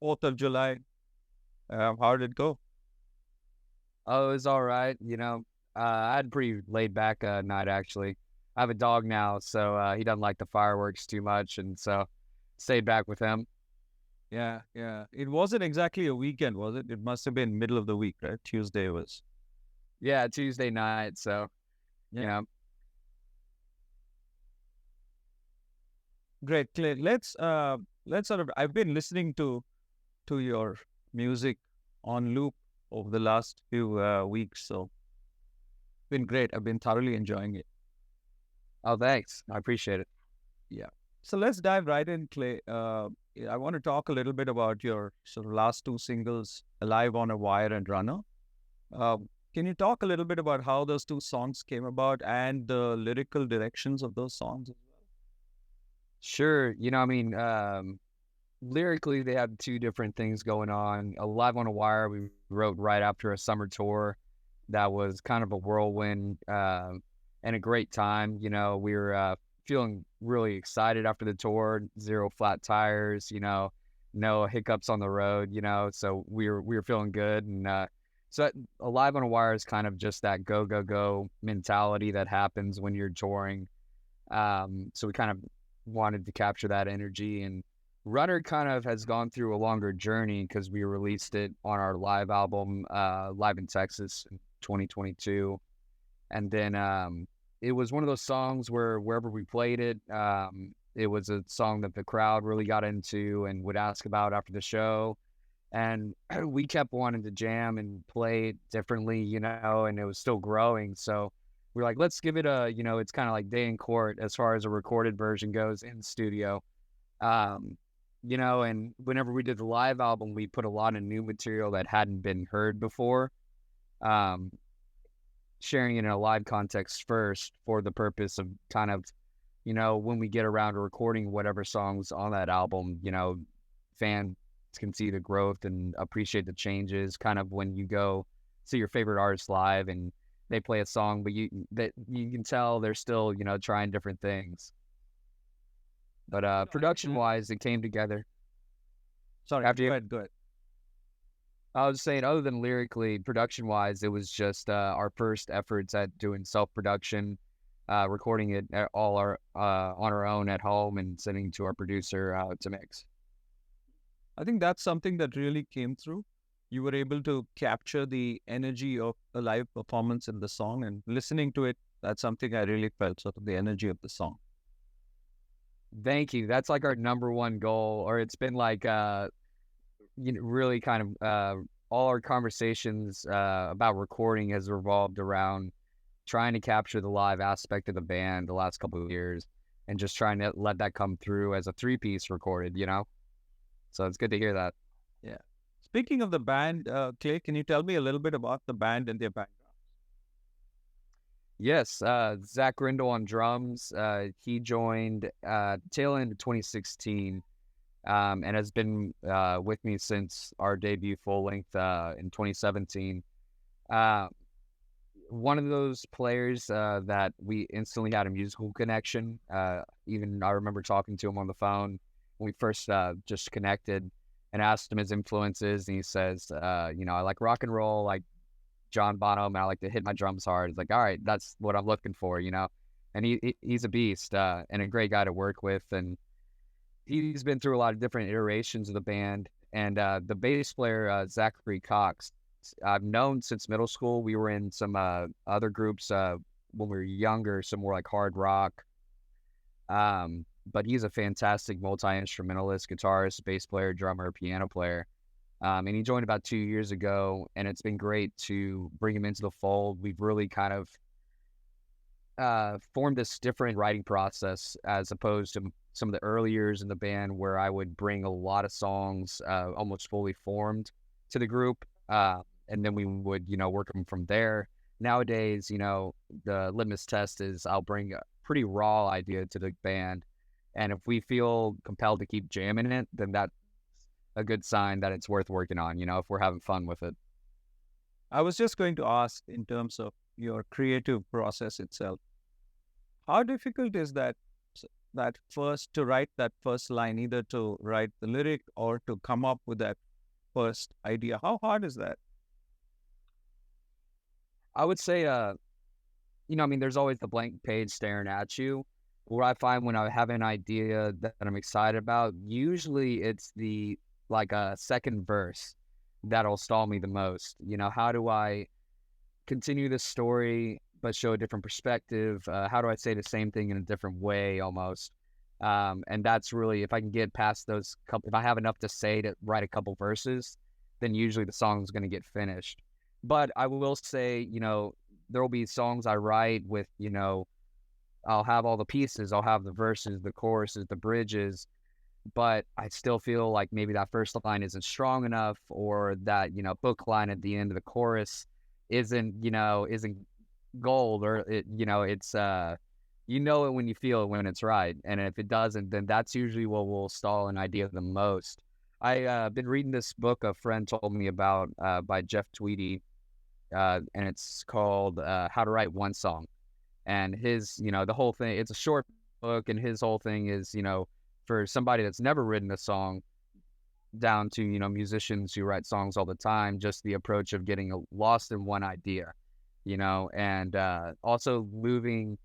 4th of July. How did it go? Oh, it was all right. I had a pretty laid back night actually. I have a dog now, so he doesn't like the fireworks too much, and so stayed back with him. Yeah, yeah. It wasn't exactly a weekend, was it? It must have been middle of the week, right? Tuesday was. Yeah, Tuesday night. So you Yeah. know, Great, Clay. Let's sort of. I've been listening to your music on loop over the last few weeks, so been great. I've been thoroughly enjoying it. oh thanks, I appreciate it. Yeah. So let's dive right in, Clay. I want to talk a little bit about your sort of last two singles, "Alive on a Wire" and "Runner." Can you talk a little bit about how those two songs came about and the lyrical directions of those songs? Sure, lyrically they have two different things going on. Alive on a Wire we wrote right after a summer tour that was kind of a whirlwind and a great time. We were feeling really excited after the tour, zero flat tires, no hiccups on the road, so we were feeling good. And Alive on a Wire is kind of just that go, go, go mentality that happens when you're touring. So we kind of wanted to capture that energy. And Runner kind of has gone through a longer journey because we released it on our live album, Live in Texas in 2022. And then it was one of those songs where wherever we played it, it was a song that the crowd really got into and would ask about after the show. And we kept wanting to jam and play it differently, and it was still growing. So we're like, let's give it it's kind of like day in court as far as a recorded version goes in the studio. Um, and whenever we did the live album, we put a lot of new material that hadn't been heard before. Um, Sharing it in a live context first for the purpose of kind of, when we get around to recording whatever songs on that album, fans can see the growth and appreciate the changes. Kind of when you go see your favorite artist live and they play a song, but you can tell they're still, trying different things. But production Mm. wise, it came together Sorry, after go you. ahead, go ahead. I was saying, other than lyrically, production wise, it was just our first efforts at doing self production, recording it all on our own at home and sending to our producer to mix. I think that's something that really came through. You were able to capture the energy of a live performance in the song, and listening to it, that's something I really felt, sort of the energy of the song. Thank you. That's like our number one goal, or it's been like really kind of all our conversations about recording has revolved around trying to capture the live aspect of the band the last couple of years and just trying to let that come through as a three-piece recorded. So it's good to hear that. Yeah. Speaking of the band, Clay, can you tell me a little bit about the band and their background? Yes, Zach Grindle on drums. He joined tail end of 2016 and has been with me since our debut full length in 2017. Uh, One of those players that we instantly had a musical connection. Even I remember talking to him on the phone when we first just connected and asked him his influences. And he says, I like rock and roll, like John Bonham, and I like to hit my drums hard. It's like, all right, that's what I'm looking for. And he's a beast and a great guy to work with. And he's been through a lot of different iterations of the band. And the bass player, Zachary Cox, I've known since middle school. We were in some other groups when we were younger, some more like hard rock. But he's a fantastic multi-instrumentalist, guitarist, bass player, drummer, piano player. And he joined about 2 years ago, and it's been great to bring him into the fold. We've really kind of formed this different writing process as opposed to some of the early years in the band where I would bring a lot of songs almost fully formed to the group. And then we would, work them from there. Nowadays, the litmus test is I'll bring a pretty raw idea to the band. And if we feel compelled to keep jamming it, then that's a good sign that it's worth working on, if we're having fun with it. I was just going to ask, in terms of your creative process itself, how difficult is that to write that first line, either to write the lyric or to come up with that first idea? How hard is that? I would say, I mean, there's always the blank page staring at you. What I find when I have an idea that I'm excited about, usually it's like a second verse that'll stall me the most. How do I continue this story but show a different perspective? How do I say the same thing in a different way almost? And that's really, if I can get past those couple, if I have enough to say to write a couple verses, then usually the song's going to get finished. But I will say, there will be songs I write with, I'll have all the pieces, I'll have the verses, the choruses, the bridges, but I still feel like maybe that first line isn't strong enough, or that, hook line at the end of the chorus isn't gold, or it's it when you feel it when it's right. And if it doesn't, then that's usually what will stall an idea the most. I been reading this book a friend told me about by Jeff Tweedy, and it's called How to Write One Song. And his, the whole thing, it's a short book, and his whole thing is, for somebody that's never written a song, down to, musicians who write songs all the time, just the approach of getting lost in one idea, and also moving.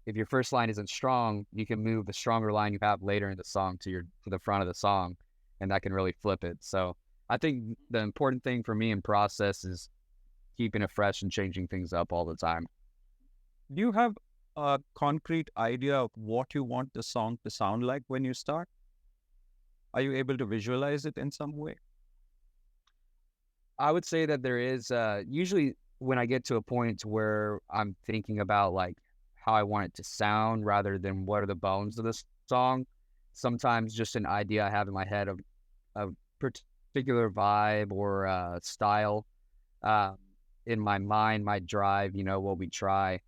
If your first line isn't strong, you can move the stronger line you have later in the song to the front of the song, and that can really flip it. So I think the important thing for me in process is keeping it fresh and changing things up all the time. Do you have a concrete idea of what you want the song to sound like when you start? Are you able to visualize it in some way? I would say that there is usually when I get to a point where I'm thinking about like how I want it to sound rather than what are the bones of the song. Sometimes just an idea I have in my head of a particular vibe or style in my mind might drive, what we try.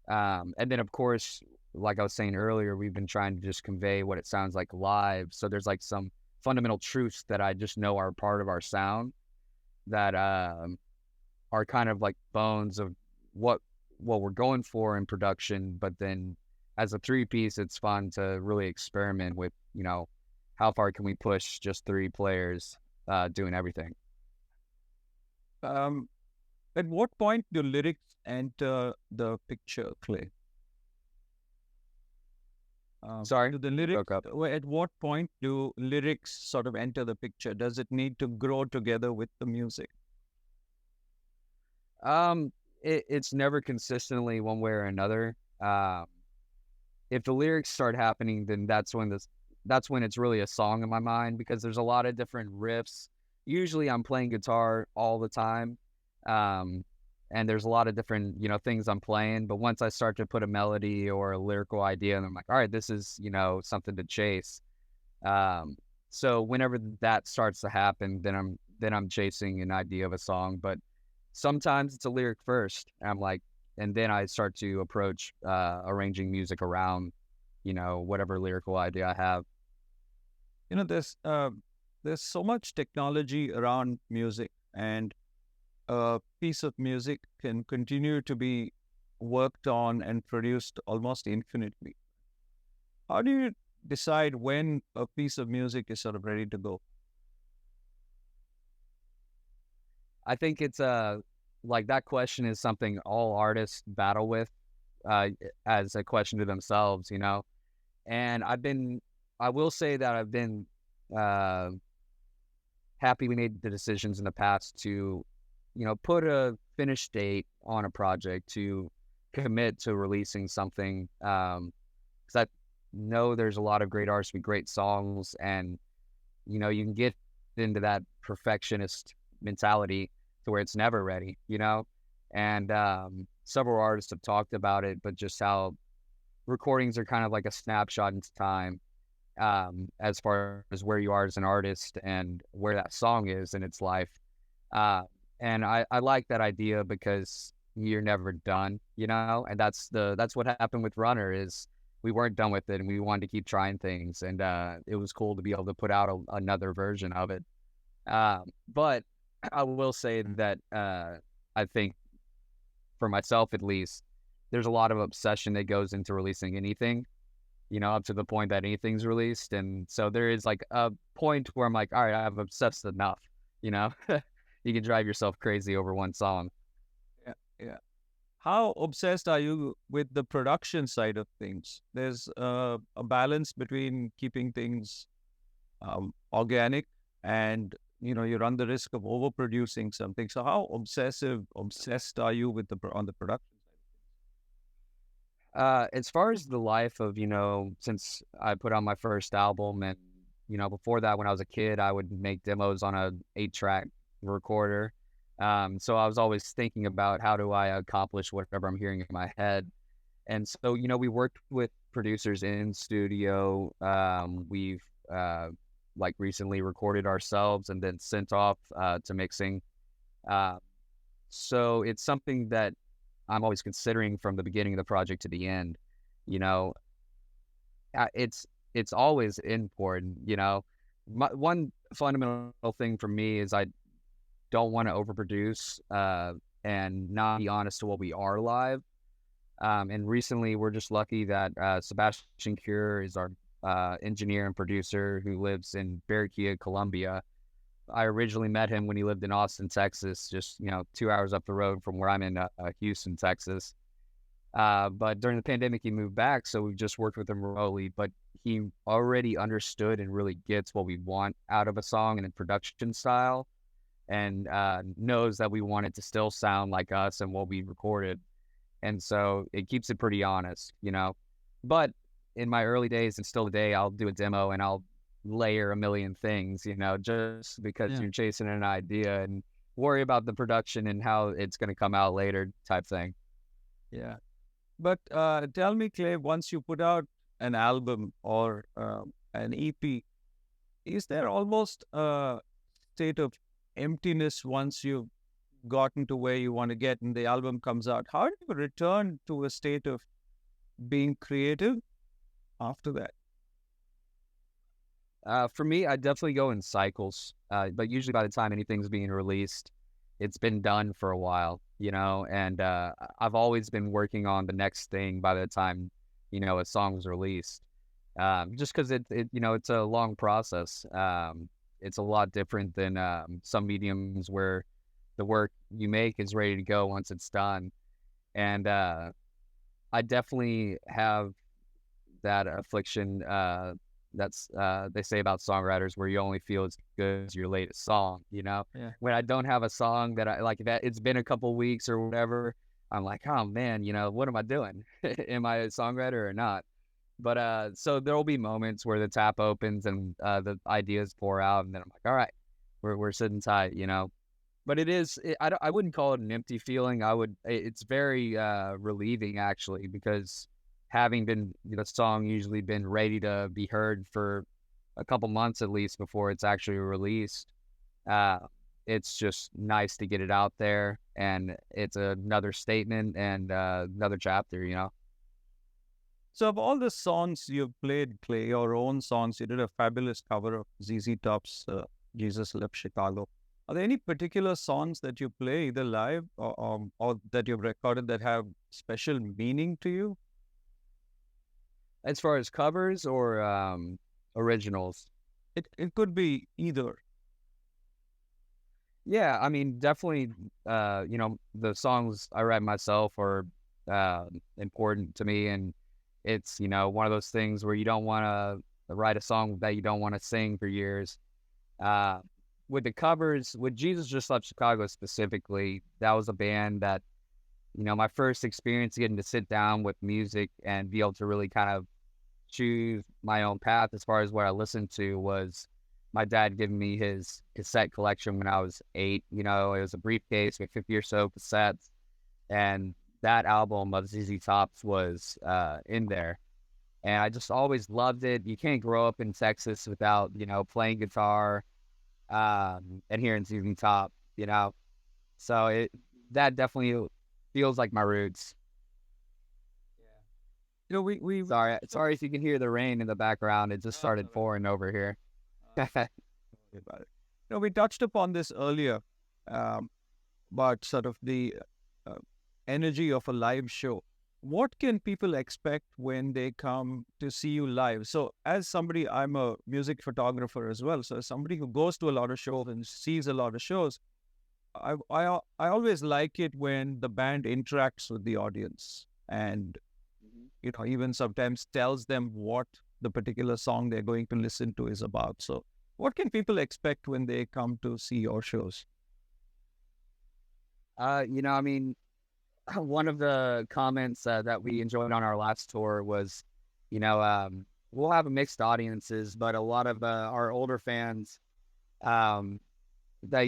And then, of course, like I was saying earlier, we've been trying to just convey what it sounds like live. So there's like some fundamental truths that I just know are part of our sound that are kind of like bones of what we're going for in production. But then as a three-piece, it's fun to really experiment with, how far can we push just three players doing everything. At what point do lyrics enter the picture, Clay? Sorry, Do the lyrics, broke up. at what point do lyrics sort of enter the picture? Does it need to grow together with the music? It's never consistently one way or another. If the lyrics start happening, then that's when it's really a song in my mind, because there's a lot of different riffs. Usually I'm playing guitar all the time. And there's a lot of different, things I'm playing, but once I start to put a melody or a lyrical idea, and I'm like, all right, this is, something to chase. So whenever that starts to happen, then I'm chasing an idea of a song. But sometimes it's a lyric first. And then I start to approach arranging music around, whatever lyrical idea I have. There's so much technology around music, and a piece of music can continue to be worked on and produced almost infinitely. How do you decide when a piece of music is sort of ready to go? I think it's like that question is something all artists battle with as a question to themselves, And I will say that I've been happy we made the decisions in the past to, put a finish date on a project, to commit to releasing something. Because I know there's a lot of great artists with great songs, and, you can get into that perfectionist mentality to where it's never ready, And several artists have talked about it, but just how recordings are kind of like a snapshot in time as far as where you are as an artist and where that song is in its life. And I like that idea because you're never done, and that's what happened with Runner is we weren't done with it, and we wanted to keep trying things, and it was cool to be able to put out another version of it. But I will say that I think for myself, at least, there's a lot of obsession that goes into releasing anything. up to the point that anything's released. And so there is like a point where I'm like, all right, I've obsessed enough, you know. You can drive yourself crazy over one song. Yeah, yeah. How obsessed are you with the production side of things? There's a balance between keeping things organic and you run the risk of overproducing something. So how obsessed are you with on the production As far as the life of, since I put on my first album and, before that, when I was a kid, I would make demos on a 8-track recorder. So I was always thinking about how do I accomplish whatever I'm hearing in my head. And so, we worked with producers in studio. We've like recently recorded ourselves and then sent off to mixing. Uh, so it's something that I'm always considering from the beginning of the project to the end. You know, it's always important. One fundamental thing for me is I don't want to overproduce and not be honest to what we are live. And recently, we're just lucky that Sebastian Cure is our engineer and producer who lives in Barranquilla, Colombia. I originally met him when he lived in Austin, Texas, just 2 hours up the road from where I'm in Houston, Texas. But during the pandemic, he moved back, so we've just worked with him remotely. But he already understood and really gets what we want out of a song and a production style, and knows that we want it to still sound like us and what we recorded. And so it keeps it pretty honest. But in my early days and still today, I'll do a demo and I'll layer a million things, just because you're chasing an idea and worry about the production and how it's going to come out later type thing. Yeah. But tell me, Clay, once you put out an album or an EP, is there almost a state of emptiness once you've gotten to where you want to get and the album comes out? How do you return to a state of being creative after that? For me, I definitely go in cycles, but usually by the time anything's being released, it's been done for a while, and I've always been working on the next thing by the time, a song's released, just because it's a long process. It's a lot different than some mediums where the work you make is ready to go once it's done. And I definitely have that affliction that's they say about songwriters where you only feel as good as your latest song, Yeah. When I don't have a song that I like, that it's been a couple weeks or whatever, I'm like, oh man, what am I doing? Am I a songwriter or not? But so there will be moments where the tap opens and the ideas pour out, and then I'm like, all right, we're sitting tight, But I wouldn't call it an empty feeling. It's very relieving actually, because having been the song usually been ready to be heard for a couple months at least before it's actually released. It's just nice to get it out there, and it's another statement and another chapter. So of all the songs you've played, Clay, your own songs, you did a fabulous cover of ZZ Top's Jesus Left Chicago. Are there any particular songs that you play either live or that you've recorded that have special meaning to you? As far as covers or originals? It could be either. Yeah, I mean, definitely, the songs I write myself are important to me, and it's, one of those things where you don't want to write a song that you don't want to sing for years. With the covers, with Jesus Just Left Chicago specifically, that was a band that, my first experience getting to sit down with music and be able to really kind of choose my own path as far as what I listened to was my dad giving me his cassette collection when I was 8. It was a briefcase with 50 or so cassettes, and that album of ZZ Top's was in there. And I just always loved it. You can't grow up in Texas without, playing guitar and hearing ZZ Top, So that definitely feels like my roots. We Sorry if you can hear the rain in the background. It just started pouring over here. about it. We touched upon this earlier, but sort of the energy of a live show. what can people expect when they come to see you live? So, as somebody, I'm a music photographer as well. So, as somebody who goes to a lot of shows and sees a lot of shows, I always like it when the band interacts with the audience and even sometimes tells them what the particular song they're going to listen to is about. So, what can people expect when they come to see your shows? I mean, one of the comments that we enjoyed on our last tour was, we'll have mixed audiences, but a lot of our older fans um, that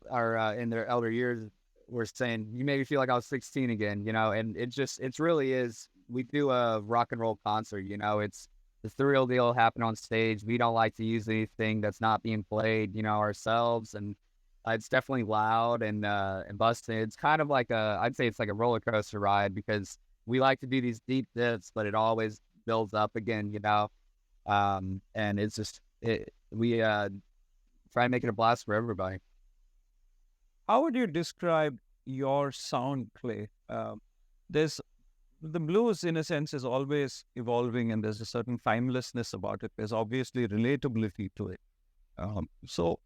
are in their elder years were saying, "You made me feel like I was 16 again," and it really is. We do a rock and roll concert, it's the real deal happen on stage. We don't like to use anything that's not being played, ourselves, and it's definitely loud and busted. It's kind of like I'd say it's like a roller coaster ride because we like to do these deep dips, but it always builds up again, and it's just we try and make it a blast for everybody. How would you describe your sound, Clay? There's the blues, in a sense, is always evolving, and there's a certain timelessness about it. There's obviously relatability to it. So,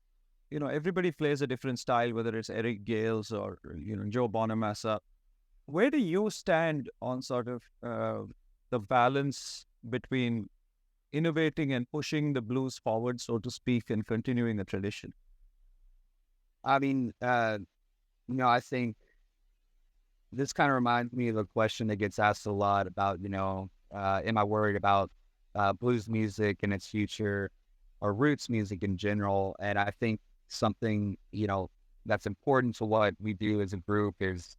everybody plays a different style, whether it's Eric Gales or Joe Bonamassa. Where do you stand on sort of the balance between innovating and pushing the blues forward, so to speak, and continuing a tradition? I mean, I think this kind of reminds me of a question that gets asked a lot about, am I worried about blues music and its future or roots music in general? And I think something, that's important to what we do as a group is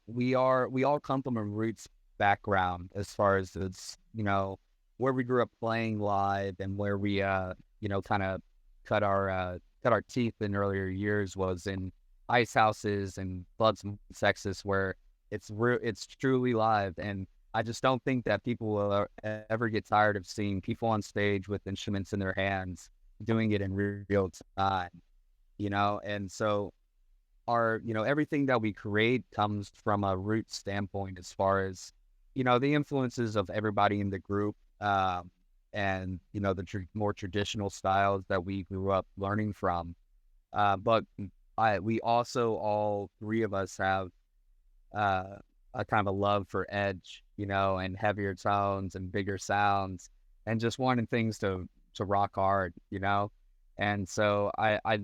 we all come from a roots background as far as it's, where we grew up playing live and where we, kind of cut our teeth in earlier years was in ice houses and clubs in Texas where it's truly live. And I just don't think that people will ever get tired of seeing people on stage with instruments in their hands doing it in real time, and so everything that we create comes from a root standpoint as far as, the influences of everybody in the group, and, the more traditional styles that we grew up learning from. But we also, all three of us have a kind of a love for edge, and heavier tones and bigger sounds and just wanting things to rock hard, And so I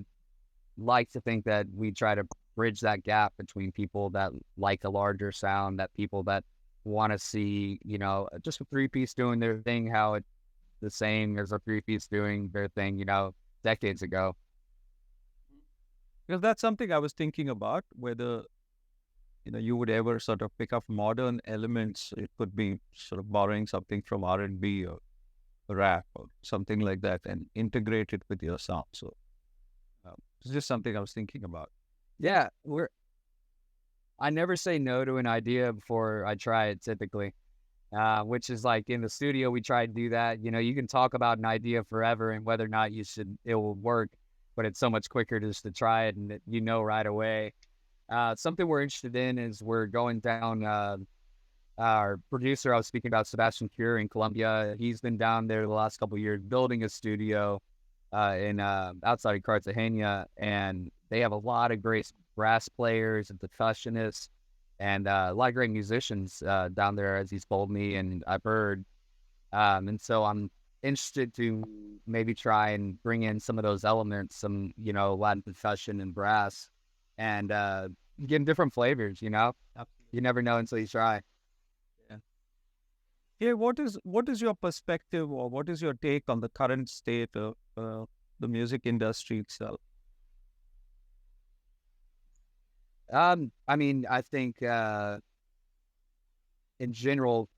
like to think that we try to bridge that gap between people that like a larger sound, that people that want to see, just a three-piece doing their thing, how it's the same as a three-piece doing their thing, decades ago. Because that's something I was thinking about, whether you would ever sort of pick up modern elements. It could be sort of borrowing something from R&B or rap or something like that, and integrate it with your sound. So it's just something I was thinking about. Yeah, I never say no to an idea before I try it typically, which is like in the studio, we try to do that. You can talk about an idea forever and whether or not it will work, but it's so much quicker just to try it and right away. Something we're interested in is we're going down, our producer I was speaking about, Sebastian Cure in Colombia. He's been down there the last couple of years building a studio in outside of Cartagena, and they have a lot of great brass players and percussionists and a lot of great musicians down there, as he's told me and I've heard. And so I'm interested to maybe try and bring in some of those elements, some, Latin percussion and brass, and get different flavors, You never know until you try. Yeah. Yeah. What is your perspective, or what is your take on the current state of the music industry itself? I mean, I think in general,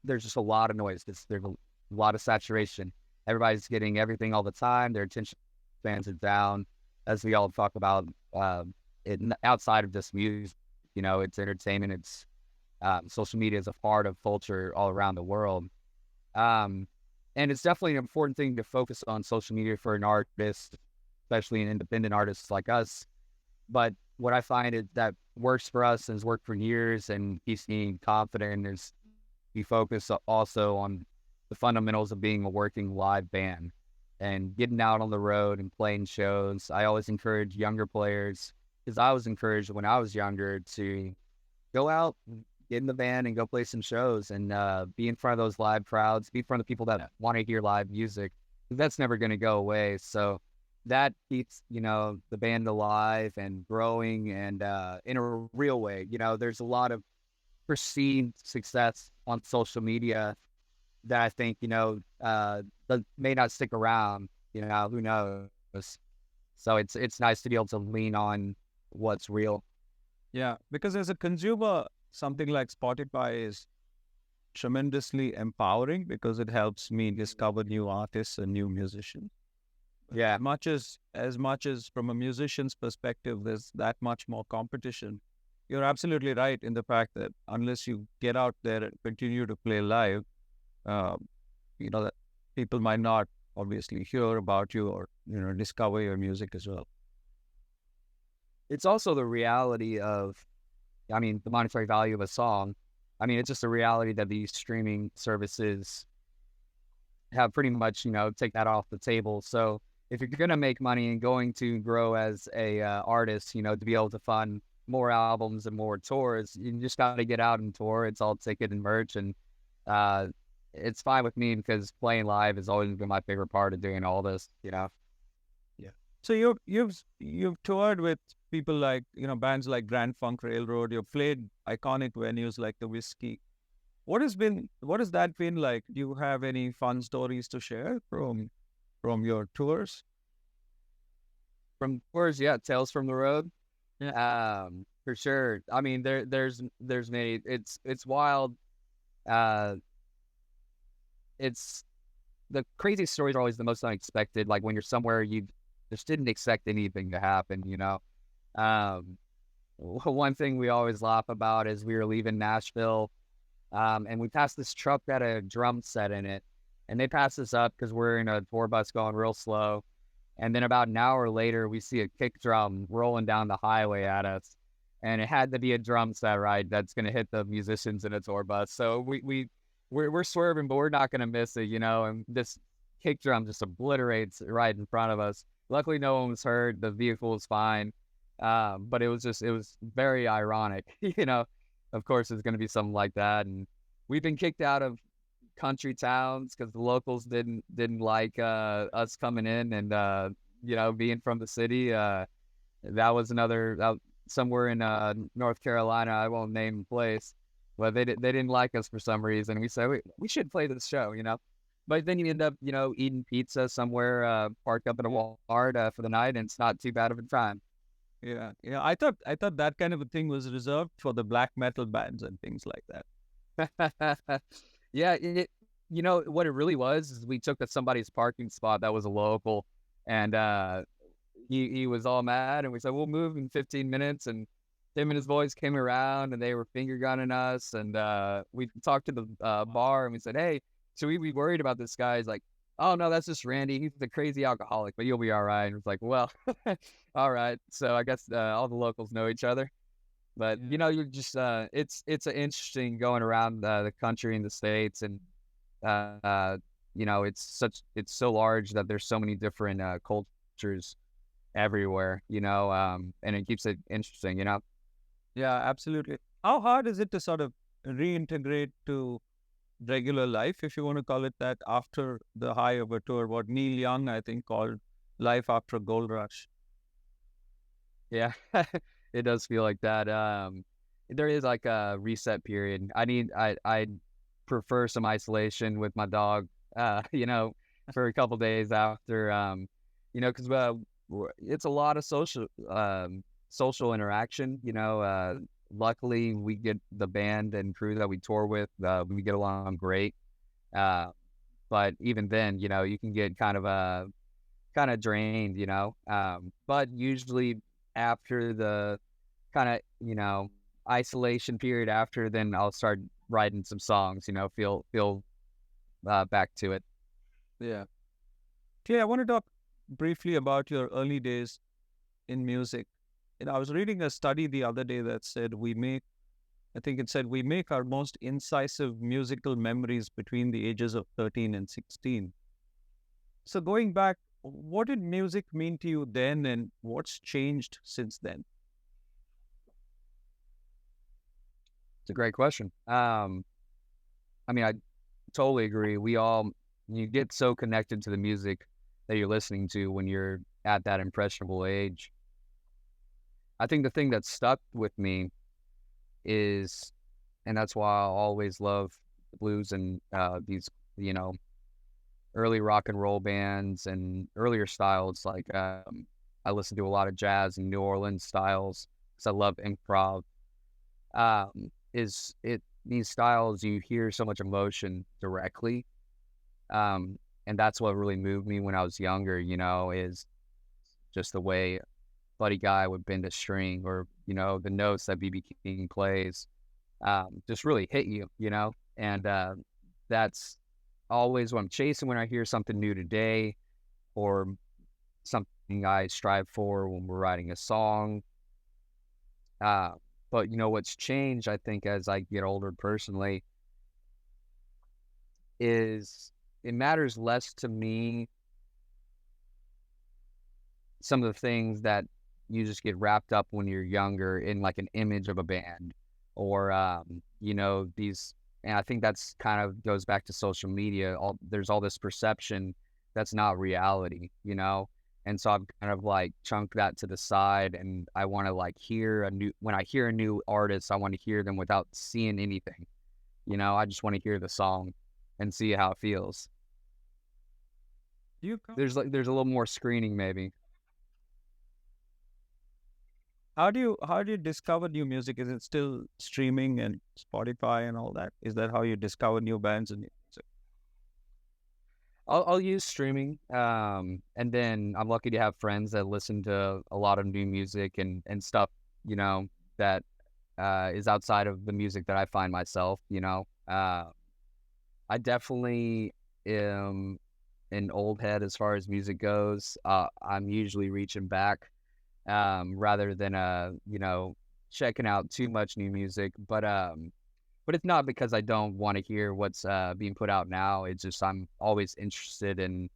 there's just a lot of noise. There's a lot of saturation. Everybody's getting everything all the time. Their attention spans are down, as we all talk about. Outside of just music, it's entertainment. It's social media is a part of culture all around the world. And it's definitely an important thing to focus on social media for an artist, especially an independent artist like us. But what I find is that works for us and has worked for years and keeps me confident is we focus also on the fundamentals of being a working live band and getting out on the road and playing shows. I always encourage younger players, because I was encouraged when I was younger, to go out, get in the band and go play some shows and be in front of those live crowds, be in front of people that want to hear live music. That's never going to go away. So that keeps, the band alive and growing and in a real way. There's a lot of perceived success on social media that I think, that may not stick around, who knows? So it's nice to be able to lean on what's real. Yeah, because as a consumer, something like Spotify is tremendously empowering because it helps me discover new artists and new musicians. Yeah. As much as from a musician's perspective, there's that much more competition. You're absolutely right in the fact that unless you get out there and continue to play live, uh, that people might not obviously hear about you or discover your music as well. It's also the reality of, the monetary value of a song. It's just a reality that these streaming services have pretty much, take that off the table. So if you're going to make money and going to grow as a artist, to be able to fund more albums and more tours, you just got to get out and tour. It's all ticket and merch. And it's fine with me because playing live has always been my favorite part of doing all this, Yeah. So you've toured with people like, bands like Grand Funk Railroad. You've played iconic venues like the Whiskey. What has that been like? Do you have any fun stories to share from your tours? From tours, yeah, Tales from the Road. Yeah. For sure. There's many. It's wild. It's the craziest stories are always the most unexpected. Like when you're somewhere you just didn't expect anything to happen. One thing we always laugh about is we were leaving Nashville, and we passed this truck that had a drum set in it, and they passed us up because we're in a tour bus going real slow. And then about an hour later, we see a kick drum rolling down the highway at us. And it had to be a drum set, right? That's going to hit the musicians in a tour bus. So we're swerving, but we're not going to miss it, And this kick drum just obliterates right in front of us. Luckily, no one was hurt. The vehicle was fine. But it was very ironic, Of course, it's going to be something like that. And we've been kicked out of country towns because the locals didn't like us coming in and being from the city. That was another somewhere in North Carolina. I won't name the place, but they didn't like us for some reason. We said we should play this show, But then you end up eating pizza somewhere, parked up in a Walmart for the night, and it's not too bad of a time. Yeah. I thought that kind of a thing was reserved for the black metal bands and things like that. Yeah, what it really was is we took somebody's parking spot that was a local, and he was all mad, and we said we'll move in 15 minutes, and him and his boys came around, and they were finger gunning us, and we talked to the bar, and we said, hey, should we be worried about this guy? He's like, oh no, that's just Randy. He's a crazy alcoholic, but you'll be all right. And it's like, well, all right. So I guess all the locals know each other. But you're just it's interesting going around the country and the states, and it's so large that there's so many different cultures everywhere, and it keeps it interesting, Yeah, absolutely. How hard is it to sort of reintegrate to regular life, if you want to call it that, after the high of a tour? What Neil Young, I think, called life after a gold rush. Yeah. It does feel like that. There is like a reset period. I prefer some isolation with my dog, for a couple days after, because it's a lot of social interaction. Luckily, we get the band and crew that we tour with, we get along great. But even then, you can get kind of drained, but usually after the kind of, isolation period after, then I'll start writing some songs, feel back to it. Yeah. Clay, I want to talk briefly about your early days in music. I was reading a study the other day that said I think it said we make our most incisive musical memories between the ages of 13 and 16. So going back, what did music mean to you then and what's changed since then? It's a great question. I mean, I totally agree. You get so connected to the music that you're listening to when you're at that impressionable age. I think the thing that stuck with me is, and that's why I always love the blues and these, you know, early rock and roll bands and earlier styles. Like I listen to a lot of jazz and New Orleans styles because I love improv. Is it these styles you hear so much emotion directly, and that's what really moved me when I was younger. You know, is just the way Buddy Guy would bend a string, or you know, the notes that BB King plays, just really hit you. You know, and that's always what I'm chasing when I hear something new today, or something I strive for when we're writing a song. But you know what's changed, I think, as I get older personally, is it matters less to me some of the things that you just get wrapped up when you're younger in like an image of a band or you know, these, and I think that's kind of goes back to social media. There's all this perception that's not reality, you know? And so I've kind of like chunked that to the side, and I want to like when I hear a new artist, I want to hear them without seeing anything. You know, I just want to hear the song and see how it feels. Do you come, There's a little more screening maybe. how do you discover new music? Is it still streaming and Spotify and all that? Is that how you discover new bands and new music? I'll use streaming, and then I'm lucky to have friends that listen to a lot of new music and stuff, you know, that is outside of the music that I find myself. You know, I definitely am an old head as far as music goes. I'm usually reaching back rather than you know, checking out too much new music, but it's not because I don't want to hear what's being put out now. It's just I'm always interested in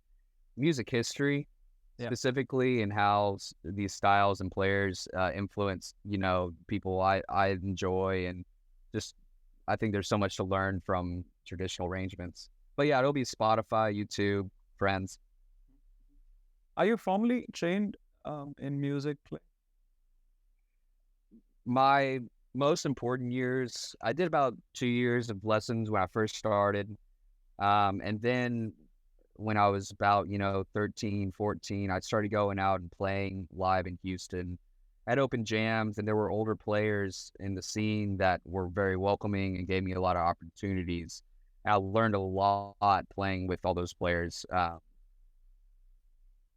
music history, Yeah. specifically, and how these styles and players influence, you know, people I enjoy, and just I think there's so much to learn from traditional arrangements. But yeah, it'll be Spotify, YouTube, friends. Are you formally trained in music? My most important years, I did about 2 years of lessons when I first started. And then when I was about, you know, 13, 14, I started going out and playing live in Houston at open jams. And there were older players in the scene that were very welcoming and gave me a lot of opportunities. And I learned a lot playing with all those players.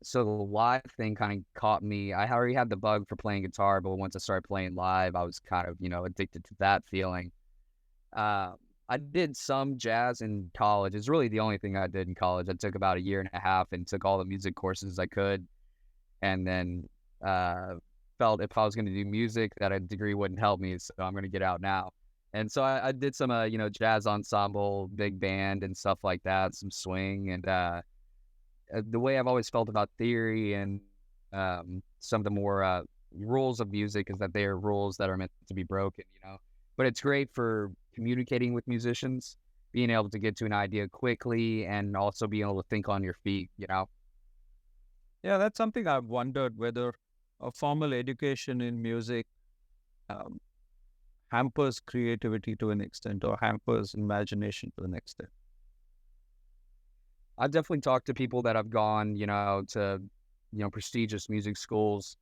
So the live thing kind of caught me. I already had the bug for playing guitar, but once I started playing live, I was kind of, you know, addicted to that feeling. Uh, I did some jazz in college. It's really the only thing I did in college. I took about a year and a half and took all the music courses I could, and then felt if I was going to do music, that a degree wouldn't help me, so I'm going to get out now. And so I did some, you know, jazz ensemble, big band, and stuff like that, some swing, and the way I've always felt about theory and some of the more rules of music is that they are rules that are meant to be broken, you know. But it's great for communicating with musicians, being able to get to an idea quickly, and also being able to think on your feet, you know. Yeah, that's something I've wondered whether a formal education in music um, hampers creativity to an extent or hampers imagination to an extent. I've definitely talked to people that have gone, you know, to, you know, prestigious music schools,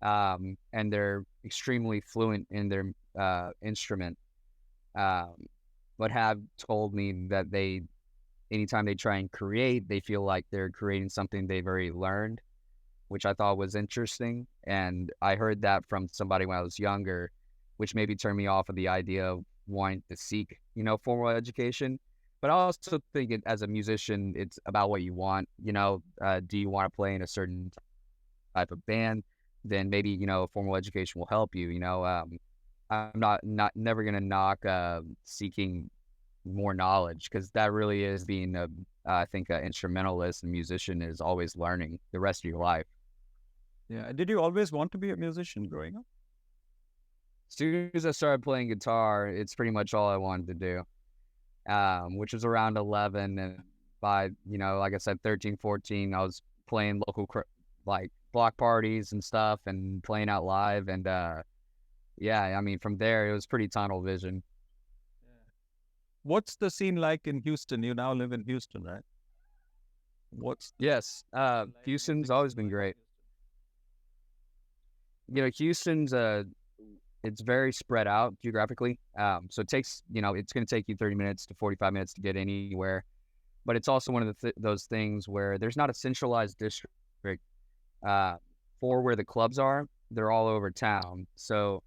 and they're extremely fluent in their instrument, um, but have told me that anytime they try and create, they feel like they're creating something they've already learned, which I thought was interesting. And I heard that from somebody when I was younger, which maybe turned me off of the idea of wanting to seek, you know, formal education. But I also think as a musician, it's about what you want. You know, do you want to play in a certain type of band? then maybe, a formal education will help you. I'm not never gonna knock seeking more knowledge, because that really is being I think an instrumentalist and musician is always learning the rest of your life. Yeah. Did you always want to be a musician growing up? As soon as I started playing guitar, it's pretty much all I wanted to do. Which was around 11. And by, like I said, 13, 14, I was playing local, like block parties and stuff and playing out live. And, yeah, I mean, from there, it was pretty tunnel vision. What's the scene like in Houston? You now live in Houston, right? What's Yes. Houston's always been great. Houston's, it's very spread out geographically. So it takes, it's going to take you 30 minutes to 45 minutes to get anywhere. But it's also one of those things where there's not a centralized district for where the clubs are. They're all over town. So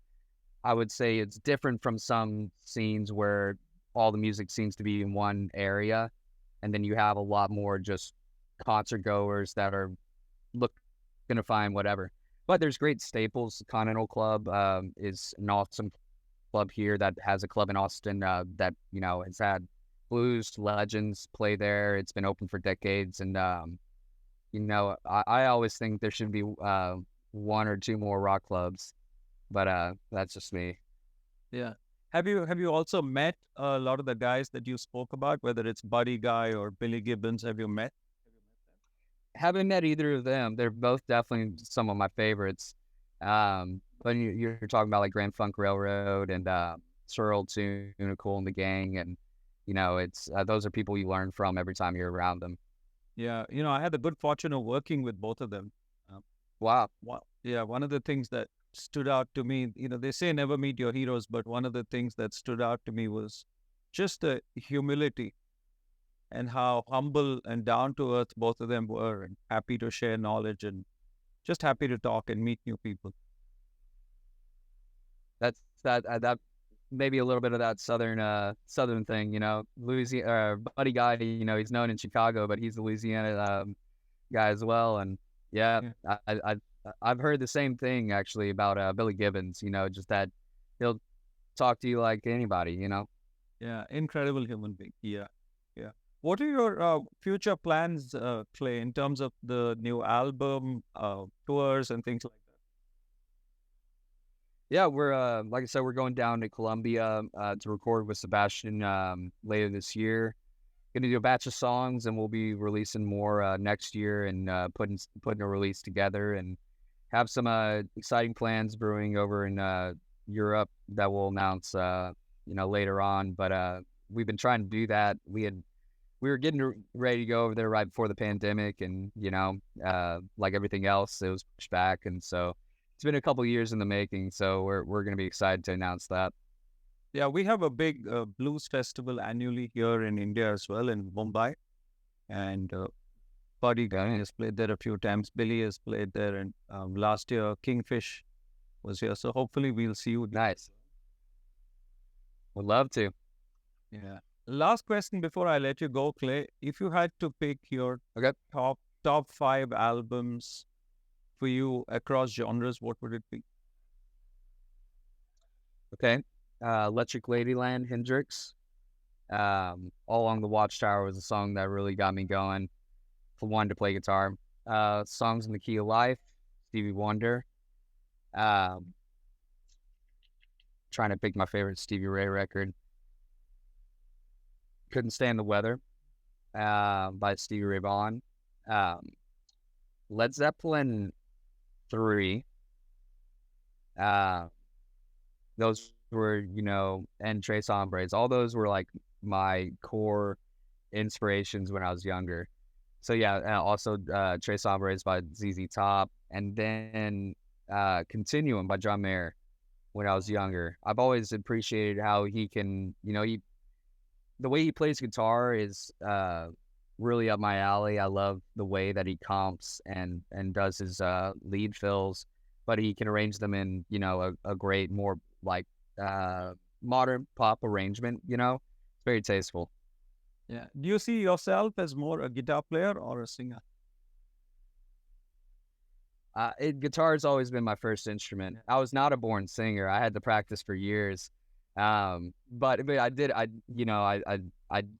I would say it's different from some scenes where all the music seems to be in one area. And then you have a lot more just concert goers that are looking to find whatever. But there's great staples. Continental Club is an awesome club here that has a club in Austin that, has had blues legends play there. It's been open for decades. And, I always think there should be one or two more rock clubs. But that's just me. Yeah. Have you also met a lot of the guys that you spoke about, whether it's Buddy Guy or Billy Gibbons? Have you met? Haven't met either of them. They're both definitely some of my favorites. But you're talking about like Grand Funk Railroad and Searle Tunical and the gang, and it's those are people you learn from every time you're around them. Yeah, I had the good fortune of working with both of them. Wow. Yeah, one of the things that stood out to me, they say never meet your heroes, but one of the things that stood out to me was just the humility and how humble and down to earth both of them were, and happy to share knowledge and just happy to talk and meet new people. That's that maybe a little bit of that southern thing, Louisiana Buddy Guy, he's known in Chicago, but he's a Louisiana guy as well. And yeah. I've heard the same thing actually about Billy Gibbons, just that he'll talk to you like anybody. Yeah, incredible human being. Yeah. What are your future plans, Clay, in terms of the new album, tours, and things like that? Yeah, we're like I said, we're going down to Colombia to record with Sebastian later this year. Going to do a batch of songs, and we'll be releasing more next year, and putting a release together, and have some exciting plans brewing over in Europe that we'll announce later on. But we've been trying to do that. We were getting ready to go over there right before the pandemic, and like everything else, it was pushed back, and so it's been a couple of years in the making. So we're going to be excited to announce that. Yeah, we have a big blues festival annually here in India as well, in Mumbai, and Buddy Guy has played there a few times. Billy has played there, and last year Kingfish was here. So hopefully we'll see you. Nice. Would love to. Yeah. Last question before I let you go, Clay. If you had to pick your top 5 albums for you across genres, what would it be? Okay. Electric Ladyland, Hendrix. All Along the Watchtower was a song that really got me going for wanting to play guitar. Songs in the Key of Life, Stevie Wonder. Trying to pick my favorite Stevie Ray record. Couldn't Stand the Weather by Stevie Ray Vaughan. Led Zeppelin 3. Those were, and Tres Hombres. All those were like my core inspirations when I was younger. So yeah, also Tres Hombres by ZZ Top, and then Continuum by John Mayer when I was younger. I've always appreciated how he can, the way he plays guitar is really up my alley. I love the way that he comps and does his lead fills, but he can arrange them in, a great, more like modern pop arrangement, It's very tasteful. Yeah. Do you see yourself as more a guitar player or a singer? Guitar's always been my first instrument. I was not a born singer. I had to practice for years. But I did, I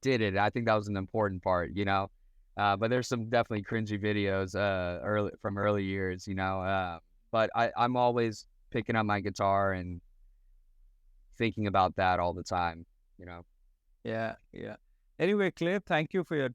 did it. I think that was an important part, but there's some definitely cringy videos, early years, but I'm always picking up my guitar and thinking about that all the time, Yeah, yeah. Anyway, Clay, thank you for your